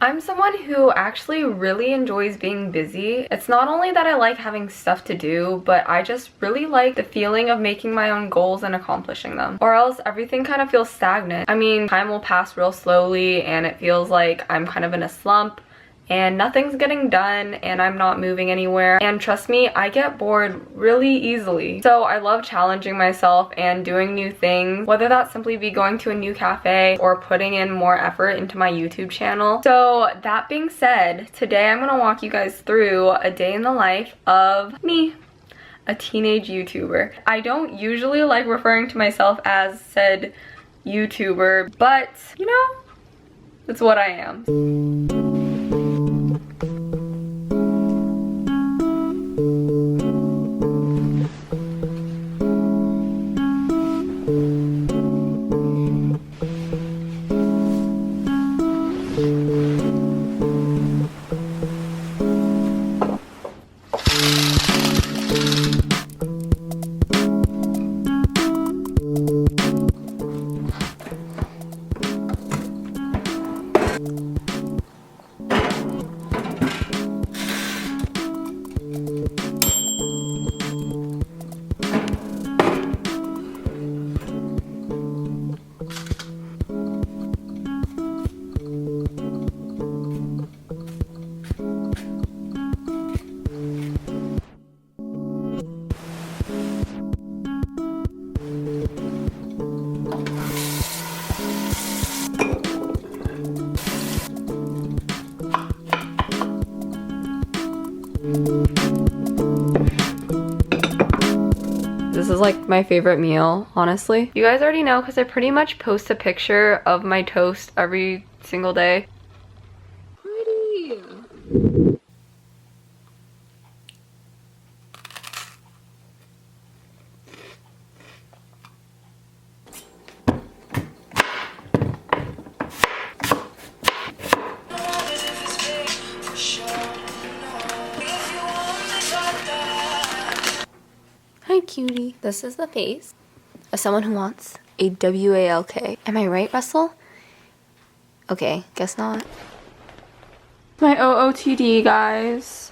I'm someone who actually really enjoys being busy. It's not only that I like having stuff to do, but I just really like the feeling of making my own goals and accomplishing them. Or else everything kind of feels stagnant. I mean, time will pass real slowly and it feels like I'm kind of in a slump and nothing's getting done and I'm not moving anywhere. And trust me, I get bored really easily. So I love challenging myself and doing new things, whether that simply be going to a new cafe or putting in more effort into my YouTube channel. So that being said, today I'm gonna walk you guys through a day in the life of me, a teenage YouTuber. I don't usually like referring to myself as said YouTuber, but you know, it's what I am. This is like my favorite meal, honestly. You guys already know because I pretty much post a picture of my toast every single day. Pretty. Hi, cutie. This is the face of someone who wants a WALK. Am I right, Russell? Okay, guess not. My OOTD, guys.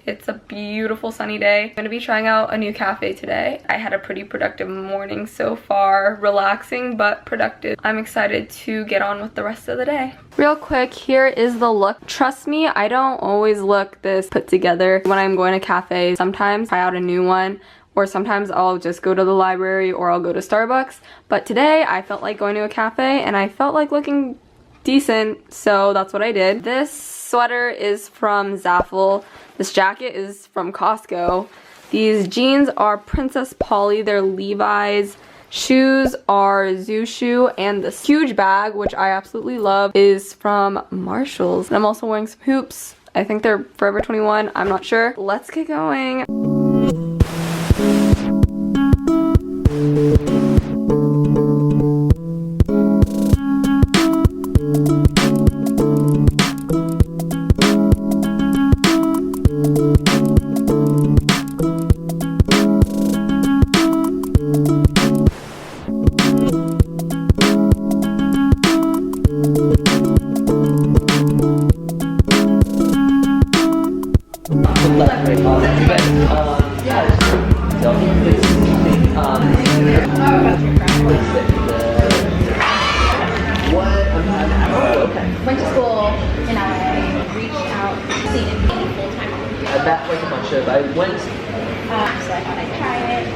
It's a beautiful sunny day. I'm gonna be trying out a new cafe today. I had a pretty productive morning so far. Relaxing but productive. I'm excited to get on with the rest of the day. Real quick, here is the look. Trust me, I don't always look this put together when I'm going to cafes. Sometimes I try out a new one, or sometimes I'll just go to the library or I'll go to Starbucks. But today I felt like going to a cafe and I felt like looking decent, so that's what I did. This sweater is from Zaful. This jacket is from Costco. These jeans are Princess Polly. They're Levi's. Shoes are Zushu, and this huge bag, which I absolutely love, is from Marshalls. And I'm also wearing some hoops. I think they're Forever 21. I'm not sure. Let's get going. Went to school in LA, reached out, seen it being full-time. I bet like a bunch of, I went. So I thought I'd try it.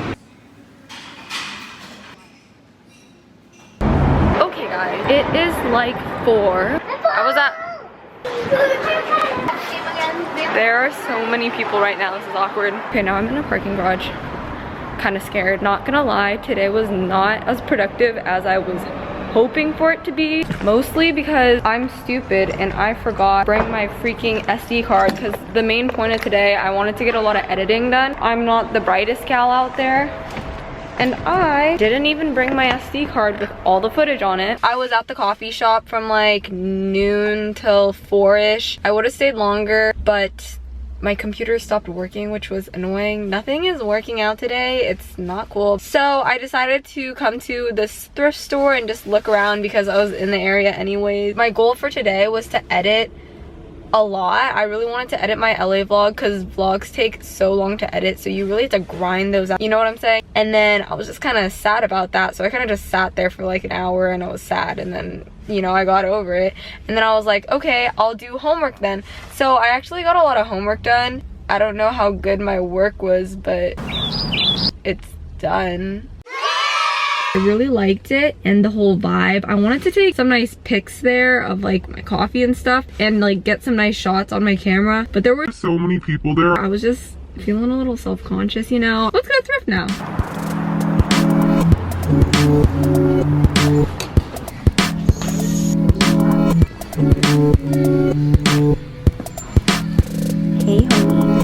Okay guys, it is like 4. I was at... There are so many people right now, this is awkward. Okay, now I'm in a parking garage. Kind of scared, not gonna lie. Today was not as productive as I was hoping for it to be, mostly because I'm stupid and I forgot to bring my freaking SD card, because the main point of today, I wanted to get a lot of editing done. I'm not the brightest gal out there, And I didn't even bring my SD card with all the footage on it. I was at the coffee shop from like noon till 4-ish. I would have stayed longer, but my computer stopped working, which was annoying. Nothing is working out today. It's not cool. So I decided to come to this thrift store and just look around because I was in the area anyways. My goal for today was to edit a lot. I really wanted to edit my LA vlog because vlogs take so long to edit, so you really have to grind those out, you know what I'm saying? And then I was just kind of sad about that, so I kind of just sat there for like an hour and I was sad, and then, you know, I got over it. And then I was like, okay, I'll do homework then. So I actually got a lot of homework done. I don't know how good my work was, but it's done. I really liked it and the whole vibe. I wanted to take some nice pics there of like my coffee and stuff and like get some nice shots on my camera, but there were so many people there. I was just feeling a little self-conscious, you know. Let's go thrift now. Hey homies.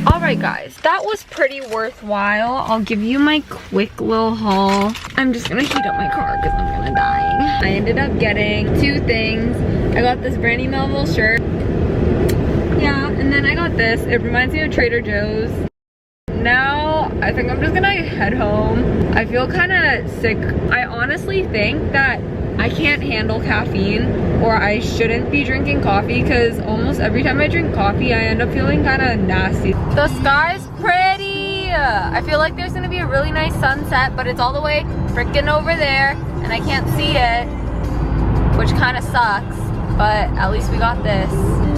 Alright guys, that was pretty worthwhile. I'll give you my quick little haul. I'm just gonna heat up my car because I'm gonna die. I ended up getting 2 things. I got this Brandy Melville shirt. Yeah, and then I got this. It reminds me of Trader Joe's. Now, I think I'm just gonna head home. I feel kind of sick. I honestly think that I can't handle caffeine, or I shouldn't be drinking coffee, because almost every time I drink coffee, I end up feeling kind of nasty. The sky's pretty. I feel like there's gonna be a really nice sunset, but it's all the way freaking over there, and I can't see it, which kind of sucks, but at least we got this.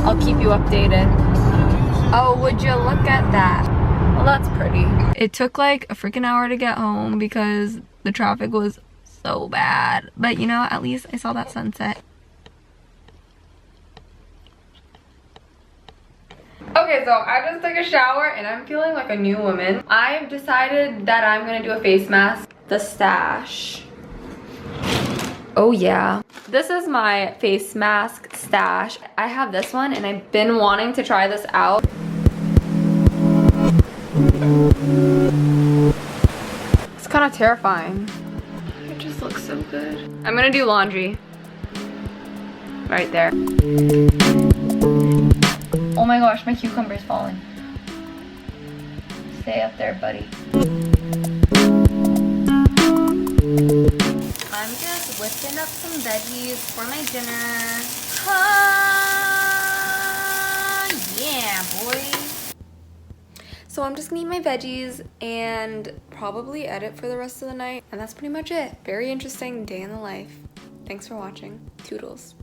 I'll keep you updated. Oh, would you look at that? Well, that's pretty. It took like a freaking hour to get home because the traffic was so bad, but you know, at least I saw that sunset. Okay, so I just took a shower and I'm feeling like a new woman. I've decided that I'm gonna do a face mask. The stash. Oh yeah. This is my face mask stash. I have this one and I've been wanting to try this out. It's kind of terrifying. It just looks so good. I'm gonna do laundry. Right there. Oh my gosh, my cucumber's falling. Stay up there, buddy. I'm just whipping up some veggies for my dinner. Yeah, boy. So I'm just gonna eat my veggies and probably edit for the rest of the night. And that's pretty much it. Very interesting day in the life. Thanks for watching. Toodles.